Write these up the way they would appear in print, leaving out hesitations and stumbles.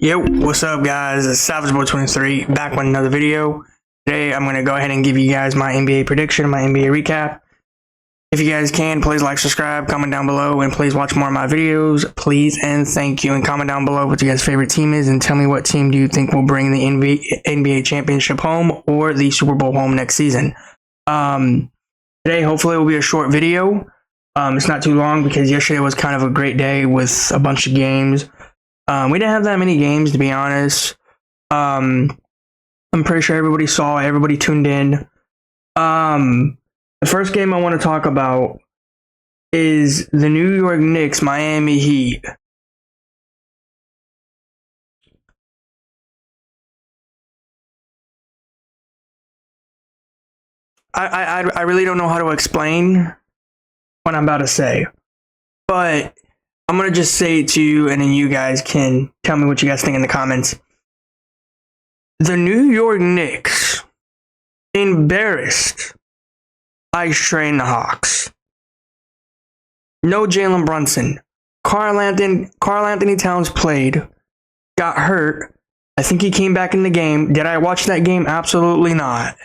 Yo, what's up guys? It's SavageBoy23 back with another video. Today I'm going to go ahead and give you guys my NBA prediction, my NBA recap. If you guys can, please like, subscribe, comment down below, and please watch more of my videos. Please and thank you. And comment down below what you guys' favorite team is, and tell me what team do you think will bring the NBA championship home or the Super Bowl home next season. Today hopefully it will be a short video. It's not too long because yesterday was kind of a great day with a bunch of games. We didn't have that many games, to be honest. I'm pretty sure everybody saw, everybody tuned in. The first game I want to talk about is the New York Knicks Miami Heat. I really don't know how to explain what I'm about to say, but I'm going to just say it to you, and then you guys can tell me what you guys think in the comments. The New York Knicks embarrassed Ice Train the Hawks. No Jalen Brunson. Karl Anthony Towns played, got hurt. I think he came back in the game. Did I watch that game? Absolutely not.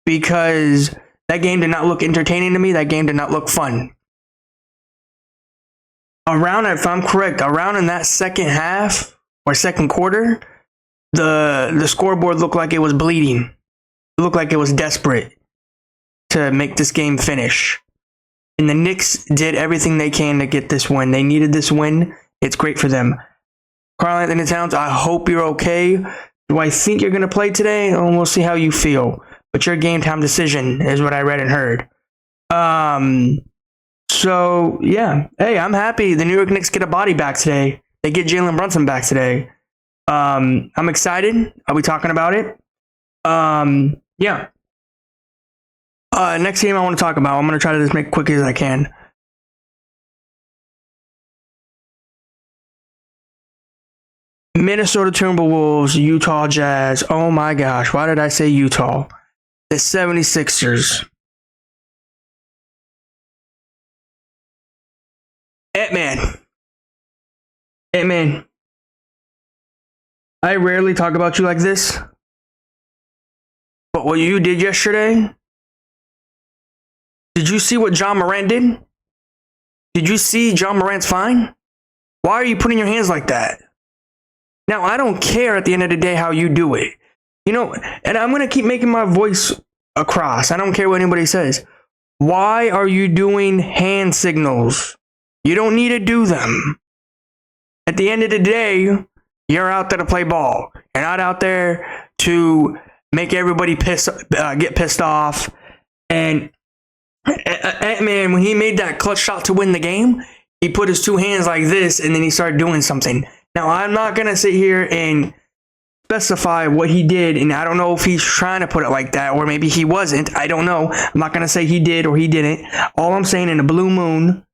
Because that game did not look entertaining to me. That game did not look fun. Around, if I'm correct, around in that second half or second quarter, the scoreboard looked like it was bleeding. It looked like it was desperate to make this game finish. And the Knicks did everything they can to get this win. They needed this win. It's great for them. Karl Anthony Towns, I hope you're okay. Do I think you're going to play today? And we'll see how you feel. But your game time decision is what I read and heard. So, yeah. Hey, I'm happy the New York Knicks get a body back today. They get Jalen Brunson back today. I'm excited. I'll be talking about it. Yeah. Next game I want to talk about. I'm going to try to just make it quick as I can. Minnesota Timberwolves, Utah Jazz. Oh my gosh. Why did I say Utah? The 76ers. Ant-Man. I rarely talk about you like this. But what you did yesterday, did you see what John Morant did? Did you see John Morant's fine? Why are you putting your hands like that? Now, I don't care at the end of the day how you do it. You know, and I'm going to keep making my voice across. I don't care what anybody says. Why are you doing hand signals? You don't need to do them. At the end of the day, you're out there to play ball. You're not out there to make everybody get pissed off. And Ant-Man, when he made that clutch shot to win the game, he put his two hands like this, and then he started doing something. Now, I'm not going to sit here and specify what he did, and I don't know if he's trying to put it like that, or maybe he wasn't. I don't know. I'm not going to say he did or he didn't. All I'm saying, in the blue moon,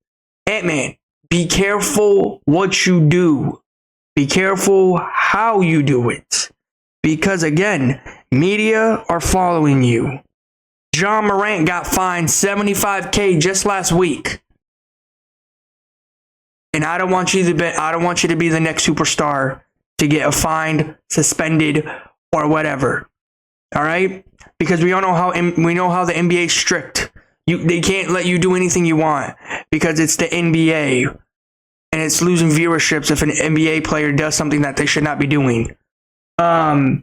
Ant-Man, be careful what you do. Be careful how you do it. Because again, media are following you. John Morant got fined $75,000 just last week. And I don't want you to be the next superstar to get fined, suspended, or whatever. All right? Because we know how the NBA is strict. They can't let you do anything you want because it's the NBA, and it's losing viewerships if an NBA player does something that they should not be doing. So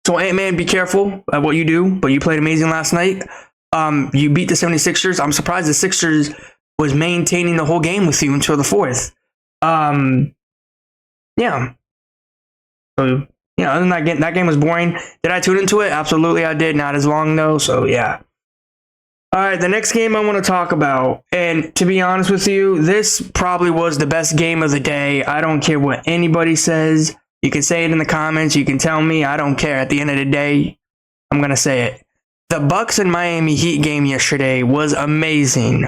Ant-Man, be careful at what you do, but you played amazing last night. You beat the 76ers. I'm surprised the Sixers was maintaining the whole game with you until the fourth. Yeah. So, other than that game was boring. Did I tune into it? Absolutely I did. Not as long though, so yeah. All right, the next game I want to talk about, and to be honest with you, this probably was the best game of the day. I don't care what anybody says. You can say it in the comments. You can tell me. I don't care. At the end of the day, I'm going to say it. The Bucks and Miami Heat game yesterday was amazing.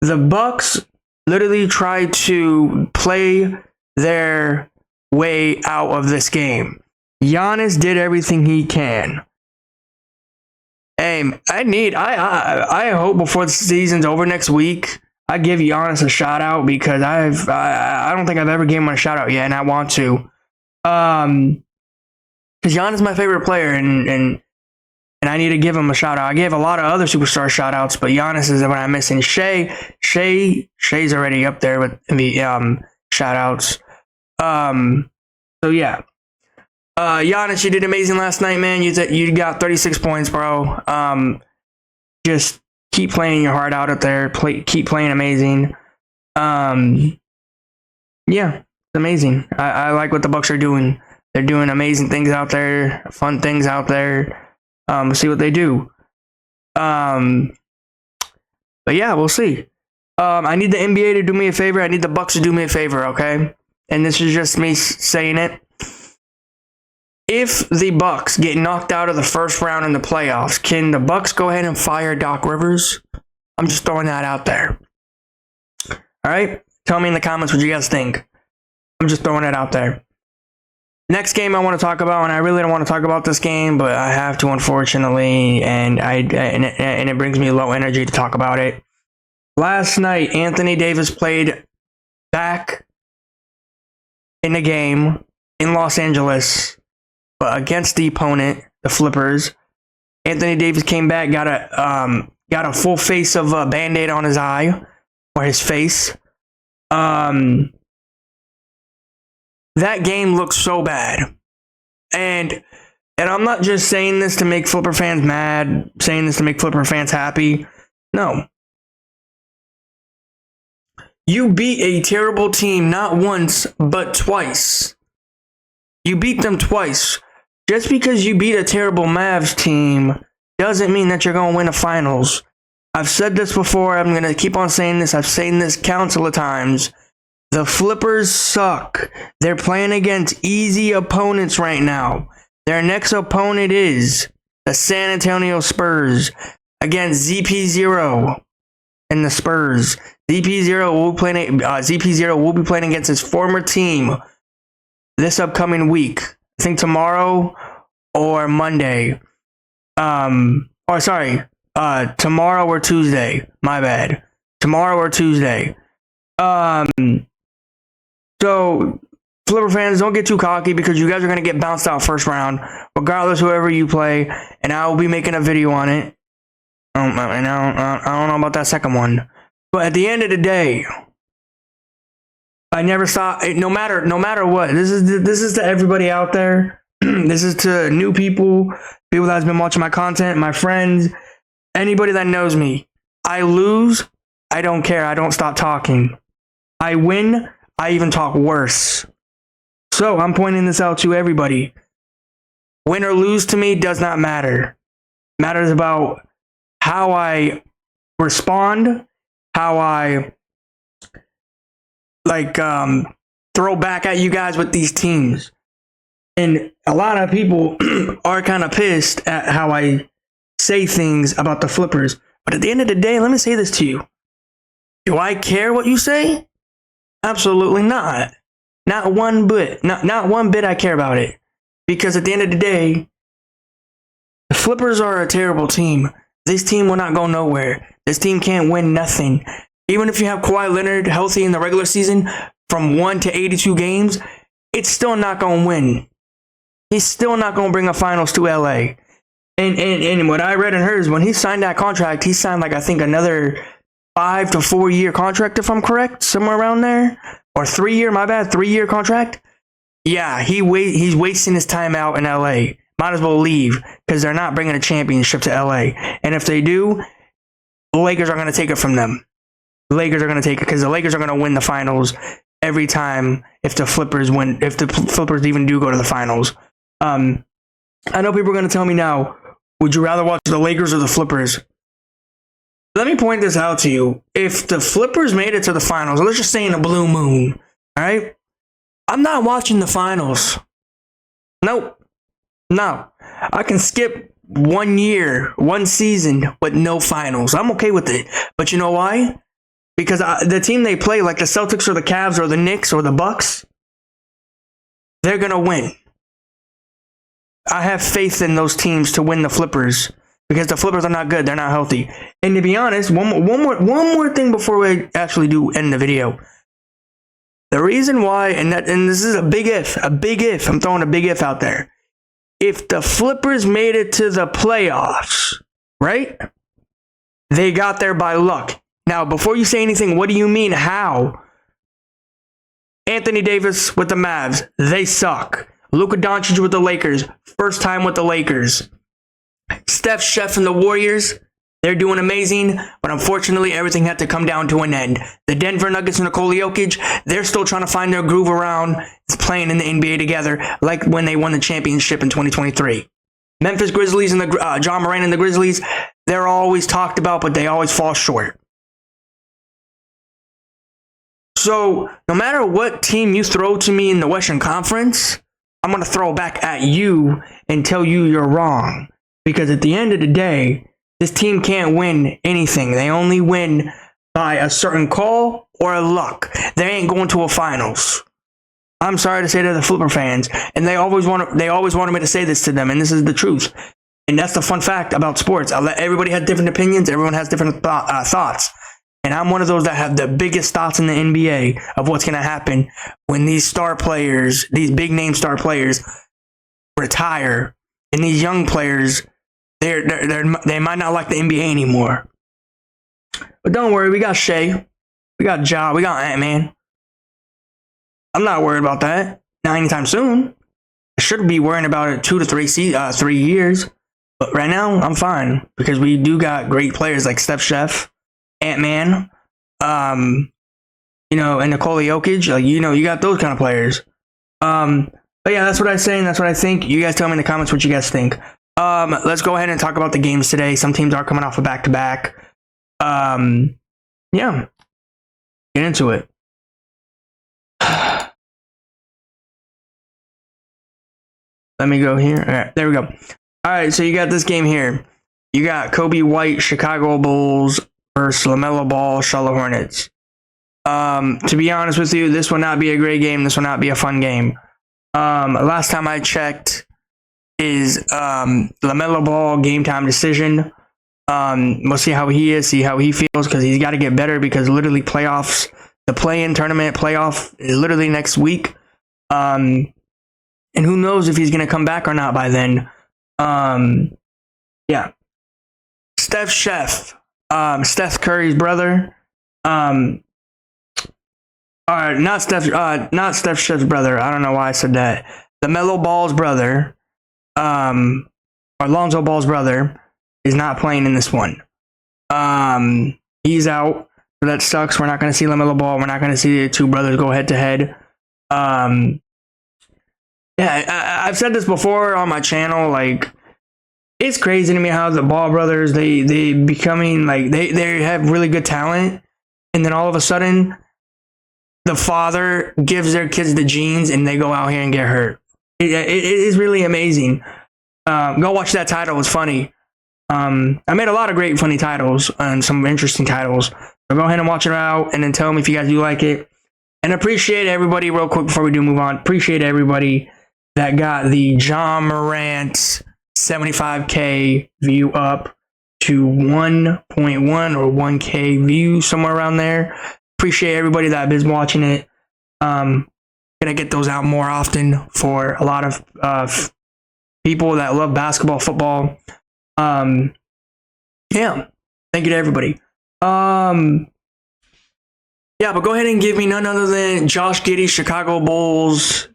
The Bucks literally tried to play their way out of this game. Giannis did everything he can. Hey, I hope before the season's over next week, I give Giannis a shout out because I don't think I've ever given him a shout out yet, and I want to. Because Giannis is my favorite player, and I need to give him a shout out. I gave a lot of other superstar shout outs, but Giannis is the one I'm missing. Shay's already up there with the shout outs. So yeah. Giannis, you did amazing last night, man. You got 36 points, bro. Just keep playing your heart out there. Keep playing amazing. Yeah, it's amazing. I like what the Bucks are doing. They're doing amazing things out there, fun things out there. We'll see what they do. But yeah, we'll see. I need the NBA to do me a favor. I need the Bucks to do me a favor, okay? And this is just me saying it. If the Bucks get knocked out of the first round in the playoffs, can the Bucks go ahead and fire Doc Rivers? I'm just throwing that out there. All right? Tell me in the comments what you guys think. I'm just throwing it out there. Next game I want to talk about, and I really don't want to talk about this game, but I have to, unfortunately, and it brings me low energy to talk about it. Last night, Anthony Davis played back in the game in Los Angeles, but against the opponent, the Flippers. Anthony Davis came back, got a full face of a Band-Aid on his eye, or his face. That game looked so bad. And I'm not just saying this to make Flipper fans mad, saying this to make Flipper fans happy. No. You beat a terrible team not once, but twice. You beat them twice. Just because you beat a terrible Mavs team doesn't mean that you're going to win the finals. I've said this before. I'm going to keep on saying this. I've said this countless of times. The Flippers suck. They're playing against easy opponents right now. Their next opponent is the San Antonio Spurs against ZP0 and the Spurs. ZP0 will be playing against his former team this upcoming week. I think tomorrow or Monday. Tomorrow or Tuesday. My bad. Tomorrow or Tuesday. So, Flipper fans, don't get too cocky because you guys are going to get bounced out first round, regardless whoever you play, and I will be making a video on it. I don't know about that second one. But at the end of the day, I never saw no matter what. This is to everybody out there. This is to new people that's been watching my content, my friends, anybody that knows me. I lose, I don't care. I don't stop talking. I win, I even talk worse. So I'm pointing this out to everybody. Win or lose to me does not matter. It matters about how I respond, how I throw back at you guys with these teams. And a lot of people are kind of pissed at how I say things about the Flippers. But at the end of the day, let me say this to you. Do I care what you say? Absolutely not. Not one bit. Not one bit I care about it. Because at the end of the day, the Flippers are a terrible team. This team will not go nowhere. This team can't win nothing. Even if you have Kawhi Leonard healthy in the regular season from 1 to 82 games, it's still not going to win. He's still not going to bring a finals to LA. And what I read and heard is when he signed that contract, he signed I think another 5 to 4 year contract, if I'm correct, somewhere around there. Or 3 year, my bad, 3 year contract. Yeah, he's wasting his time out in LA. Might as well leave because they're not bringing a championship to LA. And if they do, the Lakers are going to take it from them. The Lakers are going to take it because the Lakers are going to win the finals every time if the Flippers even do go to the finals. I know people are going to tell me now, would you rather watch the Lakers or the Flippers? Let me point this out to you. If the Flippers made it to the finals, let's just say in a blue moon, all right? I'm not watching the finals. Nope. No. I can skip 1 year, 1 season with no finals. I'm okay with it. But you know why? Because the team they play, like the Celtics or the Cavs or the Knicks or the Bucks, they're going to win. I have faith in those teams to win the Flippers. because the Flippers are not good. They're not healthy. And to be honest, one more thing before we actually do end the video. The reason why, and this is a big if. I'm throwing a big if out there. If the Flippers made it to the playoffs, right? They got there by luck. Now, before you say anything, what do you mean? How? Anthony Davis with the Mavs, they suck. Luka Doncic with the Lakers, first time with the Lakers. Steph Chef and the Warriors, they're doing amazing, but unfortunately everything had to come down to an end. The Denver Nuggets and Nikola Jokic, they're still trying to find their groove around playing in the NBA together, like when they won the championship in 2023. Memphis Grizzlies and the John Morant and the Grizzlies, they're always talked about, but they always fall short. So no matter what team you throw to me in the Western Conference, I'm going to throw back at you and tell you you're wrong. Because at the end of the day, this team can't win anything. They only win by a certain call or a luck. They ain't going to a finals. I'm sorry to say to the Flipper fans, and they always wanted me to say this to them, and this is the truth. And that's the fun fact about sports. Everybody has different opinions. Everyone has different thoughts. And I'm one of those that have the biggest thoughts in the NBA of what's going to happen when these star players, these big name star players, retire, and these young players, they might not like the NBA anymore. But don't worry, we got Shea, we got Ja, we got Ant-Man. I'm not worried about that. Not anytime soon. I should be worrying about it 2 to 3 years. But right now, I'm fine because we do got great players like Steph Chef, Ant-Man, and Nikola Jokic. Like, you got those kind of players. But yeah, that's what I'm saying. That's what I think. You guys tell me in the comments what you guys think. Let's go ahead and talk about the games today. Some teams are coming off a back-to-back. Yeah. Get into it. Let me go here. All right, there we go. All right, so you got this game here. You got Kobe White, Chicago Bulls versus LaMelo Ball, Charlotte Hornets. To be honest with you, this will not be a great game. This will not be a fun game. Last time I checked is LaMelo Ball game time decision. We'll see how he is, see how he feels, because he's got to get better because literally playoffs, the play-in tournament playoff is literally next week. And who knows if he's going to come back or not by then. Yeah. Steph Chef, Steph Curry's brother. Not Steph Chef's brother. I don't know why I said that. LaMelo Ball's brother, or Lonzo Ball's brother, is not playing in this one. He's out. So that sucks. We're not going to see LaMelo Ball. We're not going to see the two brothers go head to head. Yeah, I've said this before on my channel. Like, it's crazy to me how the Ball brothers, they becoming like they have really good talent, and then all of a sudden, the father gives their kids the genes, and they go out here and get hurt. It is really amazing. Go watch that title. It's funny. I made a lot of great funny titles and some interesting titles. So go ahead and watch it out, and then tell me if you guys do like it. And appreciate everybody real quick before we do move on. Appreciate everybody that got the John Morant 75K view up to 1.1 or 1K view, somewhere around there. Appreciate everybody that has been watching it. Gonna get those out more often for a lot of people that love basketball, football. Yeah, thank you to everybody. Yeah, but go ahead and give me none other than Josh Giddey, Chicago Bulls,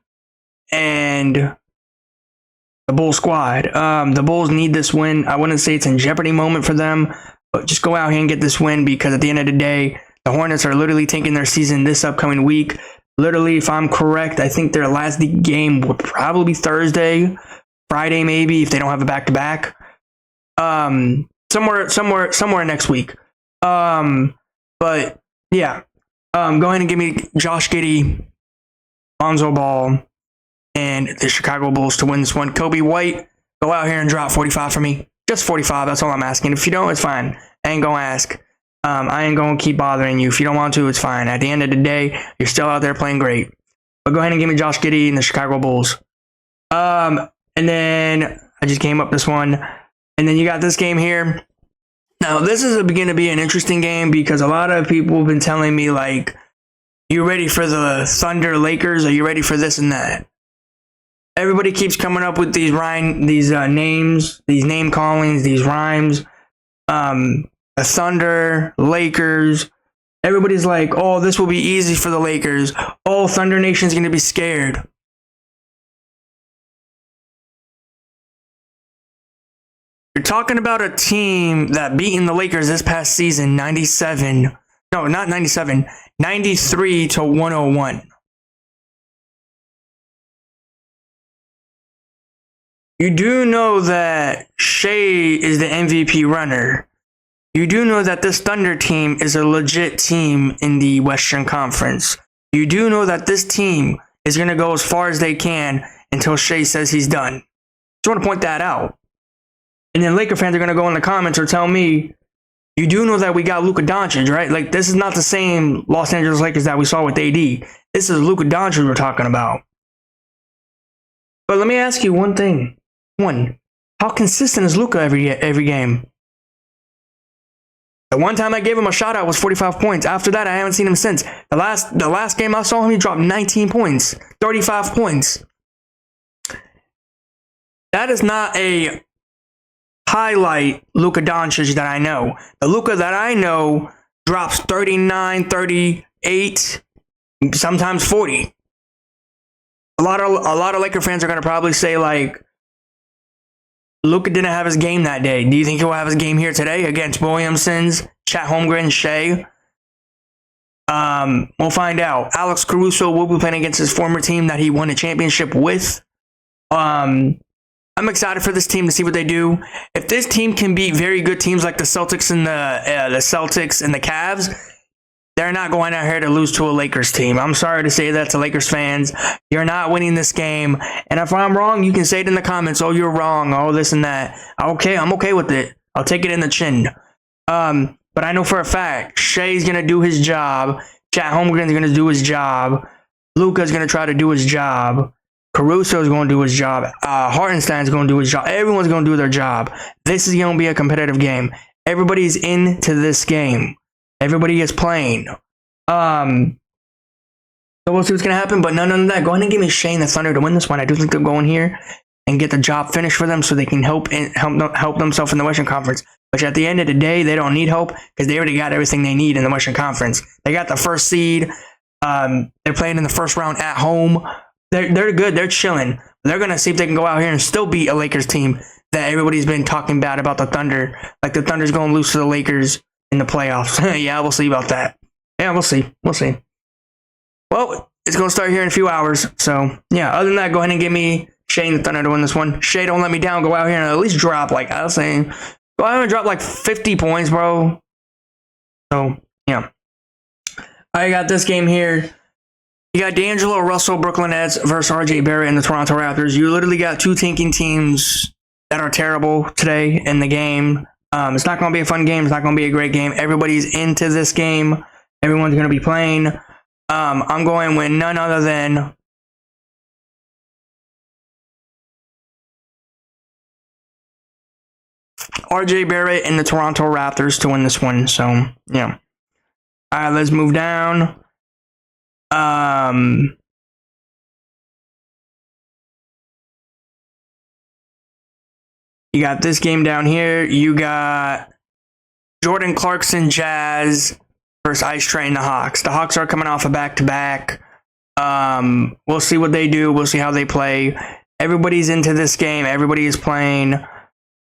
and the Bulls squad. The Bulls need this win. I wouldn't say it's in jeopardy moment for them, but just go out here and get this win, because at the end of the day, the Hornets are literally taking their season this upcoming week. Literally, if I'm correct, I think their last game would probably be Thursday, Friday maybe, if they don't have a back-to-back. Somewhere next week. But yeah, go ahead and give me Josh Giddey, Lonzo Ball, and the Chicago Bulls to win this one. Kobe White, go out here and drop 45 for me. Just 45, that's all I'm asking. If you don't, it's fine. I ain't gonna ask. I ain't gonna keep bothering you. If you don't want to, it's fine. At the end of the day, you're still out there playing great. But go ahead and give me Josh Giddey and the Chicago Bulls. And then I just came up this one. And then you got this game here. Now, this is going to be an interesting game because a lot of people have been telling me, like, you ready for the Thunder Lakers? Are you ready for this and that? Everybody keeps coming up with these names, these name callings, these rhymes. The Thunder, Lakers. Everybody's like, oh, this will be easy for the Lakers. Oh, Thunder Nation's going to be scared. You're talking about a team that beaten the Lakers this past season, 93 to 101. You do know that Shea is the MVP runner. You do know that this Thunder team is a legit team in the Western Conference. You do know that this team is going to go as far as they can until Shea says he's done. Just want to point that out. And then Laker fans are going to go in the comments or tell me, you do know that we got Luka Doncic, right? Like, this is not the same Los Angeles Lakers that we saw with AD. This is Luka Doncic we're talking about. But let me ask you one thing. How consistent is Luka every game? The one time I gave him a shout out was 45 points. After that, I haven't seen him since. The last game I saw him, he dropped 19 points, 35 points. That is not a highlight Luka Doncic that I know. The Luka that I know drops 39, 38, sometimes 40. A lot of Laker fans are going to probably say, like, Luka didn't have his game that day. Do you think he'll have his game here today against Williamson, Chet Holmgren, Shea? We'll find out. Alex Caruso will be playing against his former team that he won a championship with. I'm excited for this team to see what they do. If this team can beat very good teams like the Celtics and the Celtics and the Cavs, they're not going out here to lose to a Lakers team. I'm sorry to say that to Lakers fans. You're not winning this game. And if I'm wrong, you can say it in the comments. Oh, you're wrong. Oh, this and that. Okay, I'm okay with it. I'll take it in the chin. But I know for a fact, Shea's going to do his job. Chet Holmgren's going to do his job. Luka's going to try to do his job. Caruso's going to do his job. Hartenstein's going to do his job. Everyone's going to do their job. This is going to be a competitive game. Everybody's into this game. Everybody is playing. So we'll see what's going to happen, but none of that. Go ahead and give me Shea and the Thunder to win this one. I do think they'll go in here and get the job finished for them so they can help themselves in the Western Conference. Which at the end of the day, they don't need help because they already got everything they need in the Western Conference. They got the first seed. They're playing in the first round at home. They're good. They're chilling. They're going to see if they can go out here and still beat a Lakers team that everybody's been talking bad about the Thunder. Like the Thunder's going to lose to the Lakers in the playoffs. Yeah, we'll see about that. Yeah, we'll see. We'll see. Well, it's going to start here in a few hours. So, yeah, other than that, go ahead and give me Shea and the Thunder to win this one. Shea, don't let me down. Go out here and at least drop, like I was saying, go out and drop like 50 points, bro. So, yeah. I got this game here. You got D'Angelo Russell, Brooklyn Nets versus RJ Barrett and the Toronto Raptors. You literally got two tanking teams that are terrible today in the game. It's not going to be a fun game. It's not going to be a great game. Everybody's into this game. Everyone's going to be playing. I'm going with none other than RJ Barrett and the Toronto Raptors to win this one. So, yeah. All right, let's move down. You got this game down here. You got Jordan Clarkson Jazz versus Ice Train the Hawks. The Hawks are coming off a back-to-back. We'll see what they do. We'll see how they play. Everybody's into this game. Everybody is playing.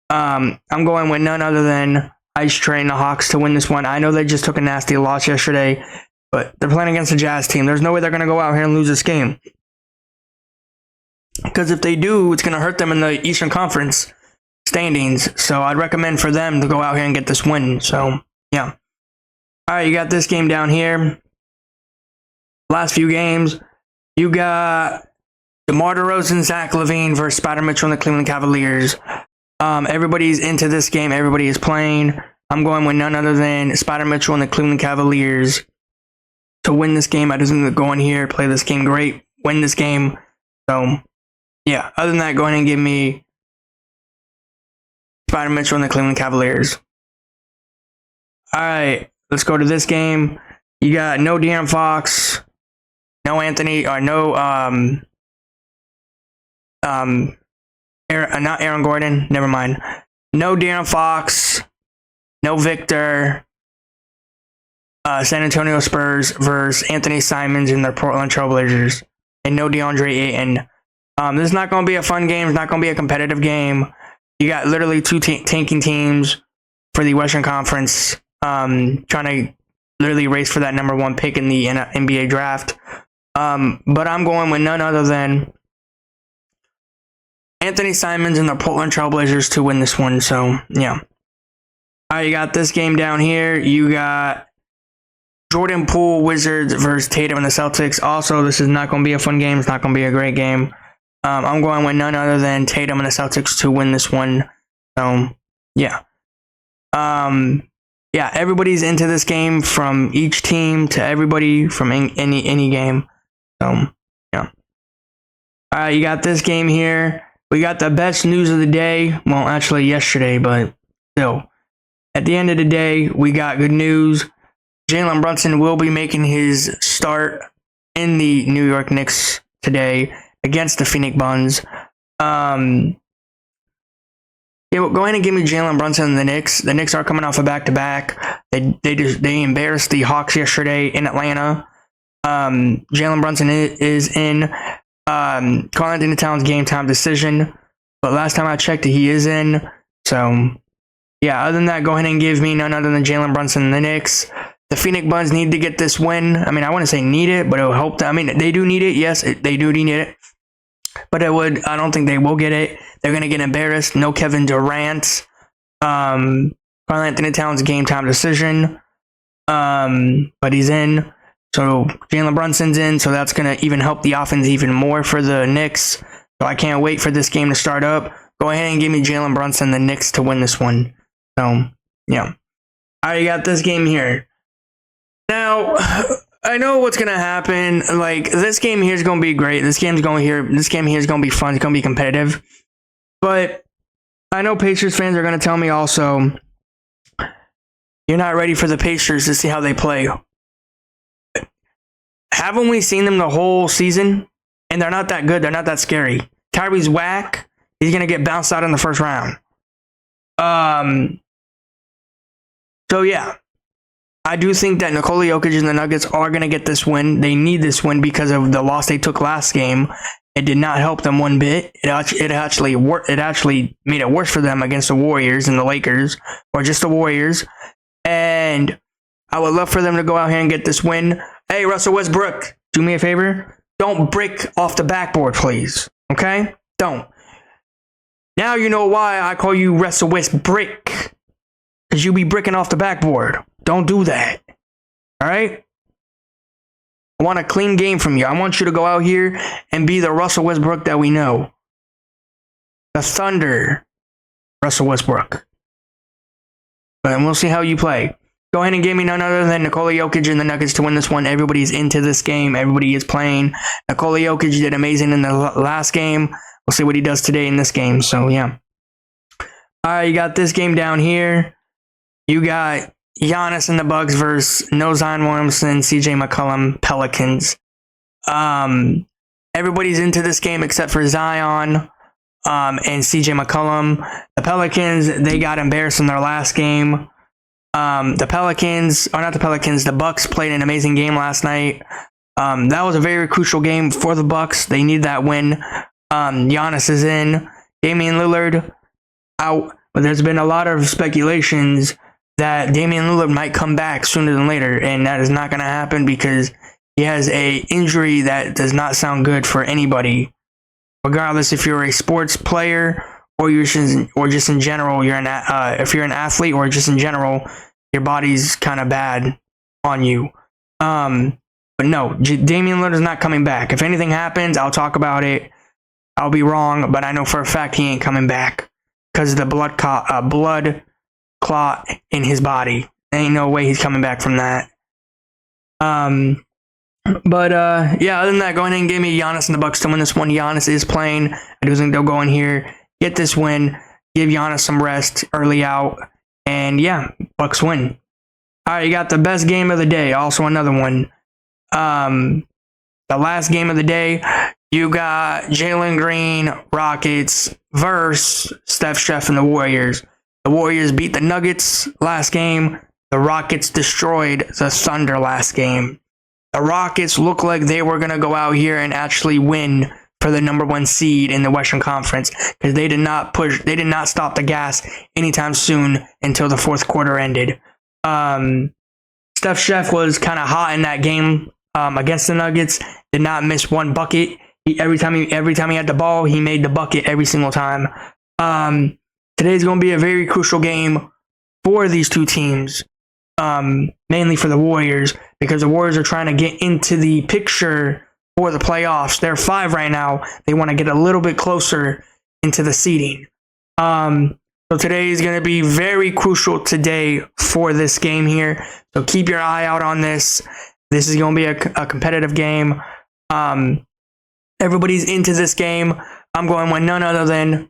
I'm going with none other than Ice Train the Hawks to win this one. I know they just took a nasty loss yesterday, but they're playing against the Jazz team. There's no way they're going to go out here and lose this game. Because if they do, it's going to hurt them in the Eastern Conference standings. So I'd recommend for them to go out here and get this win. So, yeah. All right, you got this game down here. Last few games. You got DeMar DeRozan, Zach LaVine versus Spider Mitchell and the Cleveland Cavaliers. Everybody's into this game. Everybody is playing. I'm going with none other than Spider Mitchell and the Cleveland Cavaliers to win this game. I just need to go in here, play this game great, win this game. So, yeah. Other than that, go ahead and give me Spider Mitchell and the Cleveland Cavaliers. All right, let's go to this game. You got no De'Aaron Fox, no Anthony, or no not Aaron Gordon. Never mind. No De'Aaron Fox, no Victor. San Antonio Spurs versus Anthony Simons and their Portland Trailblazers, and no DeAndre Ayton. This is not going to be a fun game. It's not going to be a competitive game. You got literally two tanking teams for the Western Conference, trying to literally race for that number 1 pick in the NBA draft. But I'm going with none other than Anthony Simons and the Portland Trailblazers to win this one. So, yeah. All right, you got this game down here. You got Jordan Poole Wizards versus Tatum and the Celtics. Also, this is not going to be a fun game. It's not going to be a great game. I'm going with none other than Tatum and the Celtics to win this one. So, yeah. Yeah, everybody's into this game from each team to everybody from any game. So, yeah. All right, you got this game here. We got the best news of the day. Well, actually yesterday, but still. At the end of the day, we got good news. Jalen Brunson will be making his start in the New York Knicks today against the Phoenix Suns. Yeah, well, go ahead and give me Jalen Brunson and the Knicks. The Knicks are coming off a back-to-back. They embarrassed the Hawks yesterday in Atlanta. Jalen Brunson is in Karl-Anthony Towns game time decision, but last time I checked, he is in. So, yeah, other than that, go ahead and give me none other than Jalen Brunson and the Knicks. The Phoenix Suns need to get this win. I mean, I wouldn't say need it, but it will help them. I mean, they do need it. Yes, they do need it. But I don't think they will get it. They're going to get embarrassed. No Kevin Durant. Karl-Anthony Towns game time decision. But he's in. So Jalen Brunson's in. So that's going to even help the offense even more for the Knicks. So I can't wait for this game to start up. Go ahead and give me Jalen Brunson, the Knicks, to win this one. So, yeah. All right, you got this game here. Now, I know what's gonna happen. Like, this game here is gonna be great. This game here is gonna be fun. It's gonna be competitive. But I know Pacers fans are gonna tell me also, you're not ready for the Pacers to see how they play. Haven't we seen them the whole season? And they're not that good. They're not that scary. Tyrese whack. He's gonna get bounced out in the first round. So yeah. I do think that Nikola Jokic and the Nuggets are going to get this win. They need this win because of the loss they took last game. It did not help them one bit. It actually made it worse for them against the Warriors and the Lakers, or just the Warriors. And I would love for them to go out here and get this win. Hey, Russell Westbrook, do me a favor. Don't break off the backboard, please. Okay? Don't. Now you know why I call you Russell Westbrook. Because you be breaking off the backboard. Don't do that. Alright? I want a clean game from you. I want you to go out here and be the Russell Westbrook that we know. The Thunder Russell Westbrook. But we'll see how you play. Go ahead and give me none other than Nikola Jokic and the Nuggets to win this one. Everybody's into this game. Everybody is playing. Nikola Jokic did amazing in the last game. We'll see what he does today in this game. So, yeah. Alright, you got this game down here. You got Giannis and the Bucks versus no Zion Williamson, CJ McCollum, Pelicans. Everybody's into this game except for Zion and CJ McCollum. The Pelicans, they got embarrassed in their last game. The Bucks played an amazing game last night. That was a very crucial game for the Bucks. They need that win. Giannis is in. Damian Lillard out. But there's been a lot of speculations that Damian Lillard might come back sooner than later, and that is not going to happen because he has a injury that does not sound good for anybody, regardless if you're a sports player or just in general. If you're an athlete or just in general, your body's kind of bad on you. But no, Damian Lillard is not coming back. If anything happens, I'll talk about it. I'll be wrong, but I know for a fact he ain't coming back because of the blood clot in his body. There ain't no way he's coming back from that. Yeah, other than that, go ahead and give me Giannis and the Bucks to win this one. Giannis is playing. I do think they'll go in here, get this win. give Giannis some rest early out, and yeah, Bucks win. All right, you got the best game of the day. Also another one. The last game of the day, you got Jalen Green Rockets versus Steph Chef and the Warriors. The Warriors beat the Nuggets last game. The Rockets destroyed the Thunder last game. The Rockets looked like they were going to go out here and actually win for the number 1 seed in the Western Conference because they did not stop the gas anytime soon until the fourth quarter ended. Steph Chef was kind of hot in that game against the Nuggets. Did not miss one bucket. Every time he had the ball, he made the bucket every single time. Today's going to be a very crucial game for these two teams, mainly for the Warriors, because the Warriors are trying to get into the picture for the playoffs. They're 5 right now. They want to get a little bit closer into the seeding. So today is going to be very crucial today for this game here. So keep your eye out on this. This is going to be a competitive game. Everybody's into this game. I'm going with none other than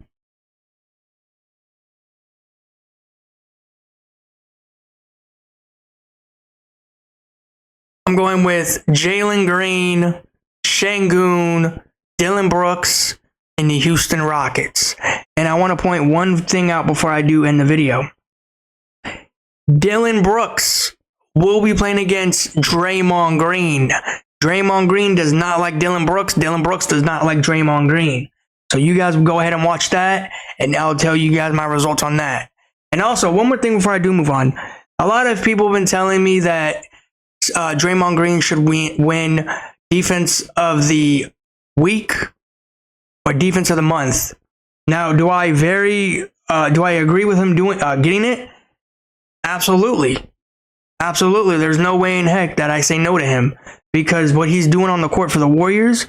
Jalen Green, Şengün, Dillon Brooks, and the Houston Rockets. And I want to point one thing out before I do end the video. Dillon Brooks will be playing against Draymond Green. Draymond Green does not like Dillon Brooks. Dillon Brooks does not like Draymond Green. So you guys go ahead and watch that, and I'll tell you guys my results on that. And also, one more thing before I do move on. A lot of people have been telling me that Draymond Green should win Defense of the Week or Defense of the Month. Now, do I agree with him getting it? Absolutely. Absolutely. There's no way in heck that I say no to him, because what he's doing on the court for the Warriors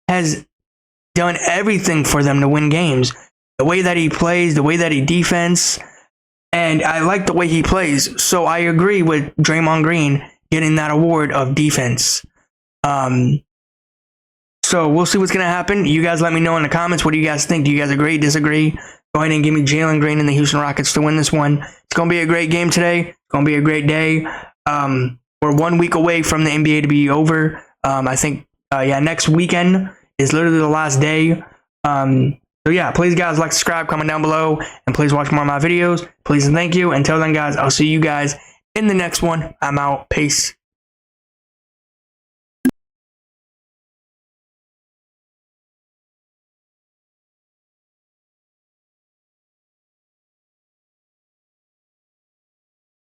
has done everything for them to win games. The way that he plays, the way that he defends, and I like the way he plays. So I agree with Draymond Green getting that award of defense. So we'll see what's going to happen. You guys let me know in the comments. What do you guys think? Do you guys agree, disagree? Go ahead and give me Jalen Green and the Houston Rockets to win this one. It's going to be a great game today. It's going to be a great day. We're 1 week away from the NBA to be over. I think, next weekend is literally the last day. So yeah, please guys, like, subscribe, comment down below, and please watch more of my videos. Please and thank you. Until then, guys, I'll see you guys in the next one. I'm out. Peace.